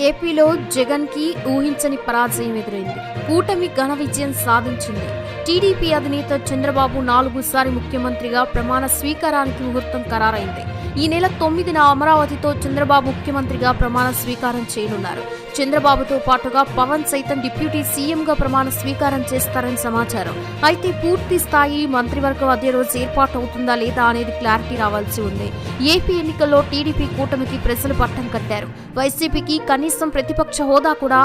ఏపీలో జగన్ కి ఊహించని పరాజయం ఎదురైంది. కూటమి ఘన విజయం సాధించింది. టీడీపీ అధినేత చంద్రబాబు 4సారి ముఖ్యమంత్రిగా ప్రమాణ స్వీకారానికి ముహూర్తం ఖరారైంది. ఈ నెల 9న అమరావతితో చంద్రబాబు ముఖ్యమంత్రిగా ప్రమాణ స్వీకారం చేయనున్నారు. చంద్రబాబుతో పాటుగా పవన్ సైతం డిప్యూటీ సీఎంగా ప్రమాణ స్వీకారం చేస్తారని సమాచారం. అయితే పూర్తి స్థాయి మంత్రివర్గం అదే రోజు ఏర్పాటు అవుతుందా లేదా అనేది క్లారిటీ రావాల్సి ఉంది. ఏపీ ఎన్నికల్లో టీడీపీ కూటమికి ప్రజలు పట్టం కట్టారు. వైసీపీకి కనీసం ప్రతిపక్ష హోదా కూడా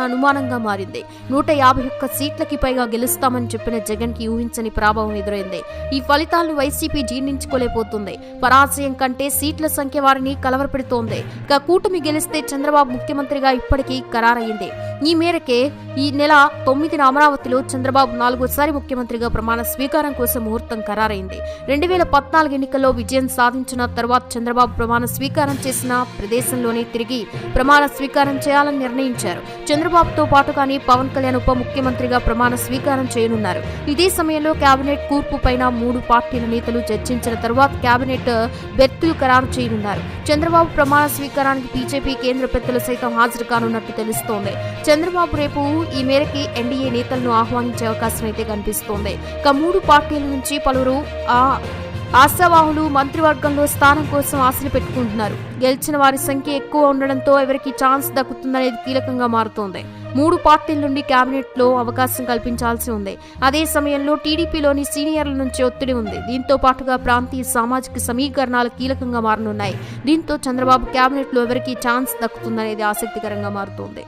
అనుమానంగా మారింది. 151 సీట్లకి పైగా గెలుస్తామని చెప్పిన జగన్ కి ఊహించని ప్రభావం ఎదురైంది. ఈ ఫలితాలను వైసీపీ జీర్ణించుకోలేకపోతుంది. పరాజయం కంటే సీట్ల సంఖ్య వారిని కలవరపెడుతోంది. ఇక కూటమి గెలిస్తే చంద్రబాబు ముఖ్యమంత్రిగా ఇప్పటికీ ఖరారైంది. ఈ మేరకే ఈ నెల 9న అమరావతిలో చంద్రబాబు 4సారి ముఖ్యమంత్రిగా ప్రమాణ స్వీకారం కోసం ముహూర్తం ఖరారైంది. 2014 ఎన్నికల్లో విజయం సాధించిన తర్వాత చంద్రబాబు ప్రమాణ స్వీకారం చేసిన ప్రదేశంలోనే తిరిగి ప్రమాణ స్వీకారం చేయాలని నిర్ణయించారు. చంద్రబాబుతో పాటుగానే పవన్ కళ్యాణ్ ఉప ముఖ్యమంత్రిగా ప్రమాణ స్వీకారం చేయనున్నారు. ఇదే సమయంలో కేబినెట్ కూర్పు పైన 3 పార్టీల నేతలు చర్చించిన తర్వాత కేబినెట్ బెర్తులు ఖరారు చేయనున్నారు. చంద్రబాబు ప్రమాణ స్వీకారానికి బీజేపీ కేంద్ర పెద్దలు సైతం హాజరు కానున్నట్టు తెలుస్తోంది. చంద్రబాబు రేపు ఈ మేరకి ఎన్డీఏ నేతలను ఆహ్వానించే అవకాశం అయితే కనిపిస్తోంది. ఇక 3 పార్టీల నుంచి పలువురు ఆశావాహులు మంత్రివర్గంలో స్థానం కోసం ఆశలు పెట్టుకుంటున్నారు. గెలిచిన వారి సంఖ్య ఎక్కువ ఉండడంతో ఎవరికి ఛాన్స్ దక్కుతుందనేది కీలకంగా మారుతోంది. 3 పార్టీల నుండి కేబినెట్ లో అవకాశం కల్పించాల్సి ఉంది. అదే సమయంలో టీడీపీలోని సీనియర్ల నుంచి ఒత్తిడి ఉంది. దీంతో పాటుగా ప్రాంతీయ సామాజిక సమీకరణాలు కీలకంగా మారనున్నాయి. దీంతో చంద్రబాబు కేబినెట్ లో ఎవరికి ఛాన్స్ దక్కుతుందనేది ఆసక్తికరంగా మారుతోంది.